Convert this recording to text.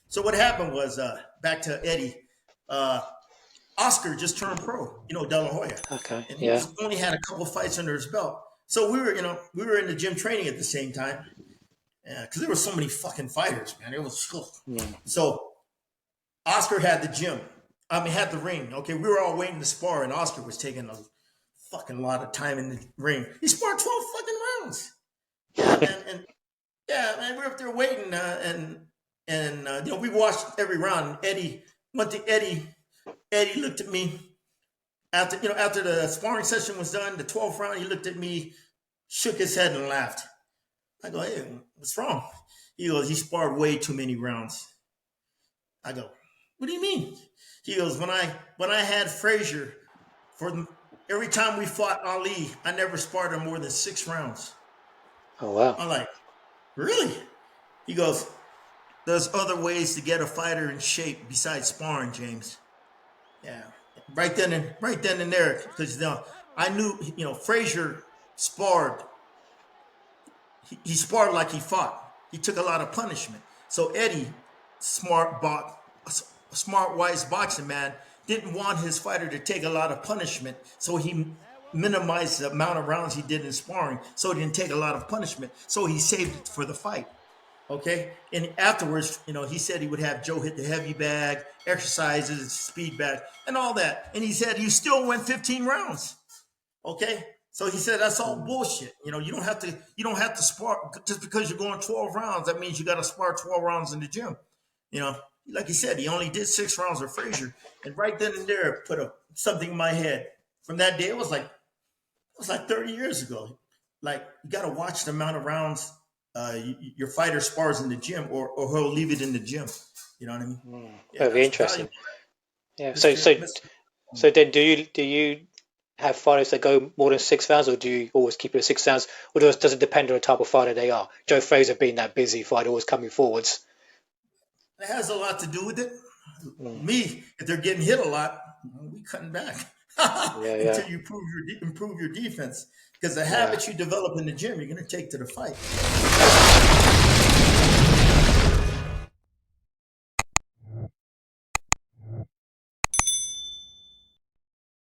So what happened was back to Eddie. Uh, Oscar just turned pro, De La Hoya, Okay. and he Yeah. was only had a couple fights under his belt. So we were in the gym training at the same time, because there were so many fucking fighters, man. It was Mm. so Oscar had the gym. I mean, had the ring. Okay, we were all waiting to spar, and Oscar was taking a fucking lot of time in the ring. He sparred 12 fucking rounds. Yeah, man, and yeah, man, we were up there waiting, and we watched every round. Eddie went to Eddie. Eddie looked at me after the sparring session was done, the 12th round. He looked at me, shook his head, and laughed. I go, hey, what's wrong? He goes, he sparred way too many rounds. I go, what do you mean? He goes, when I had Frazier, every time we fought Ali, I never sparred him more than 6 rounds. Oh wow. I'm like, really? He goes, there's other ways to get a fighter in shape besides sparring, James. Yeah, right then and there, because I knew, Frazier sparred. He sparred like he fought. He took a lot of punishment. So Eddie, smart, smart, wise boxing man, didn't want his fighter to take a lot of punishment. So he minimized the amount of rounds he did in sparring, so he didn't take a lot of punishment. So he saved it for the fight. Okay. And afterwards, he said he would have Joe hit the heavy bag, exercises, speed bag, and all that. And he said he still went 15 rounds. Okay. So he said that's all bullshit. You don't have to spar just because you're going 12 rounds. That means you got to spar 12 rounds in the gym. You know, like he said, he only did 6 rounds with Frazier. And right then and there put something in my head. From that day, it was like 30 years ago. Like, you got to watch the amount of rounds your fighter spars in the gym, or he'll leave it in the gym. You know what I mean? Yeah, Very that's interesting. valuable. Yeah. So Mr. so Mr. so then do you have fighters that go more than 6 rounds, or do you always keep it at 6 rounds, or does it depend on the type of fighter they are? Joe Frazier being that busy fighter, always coming forwards. It has a lot to do with it. Mm. Me, if they're getting hit a lot, we cutting back Yeah. Yeah. until you improve your defense. Because the Yeah. habits you develop in the gym, you're going to take to the fight.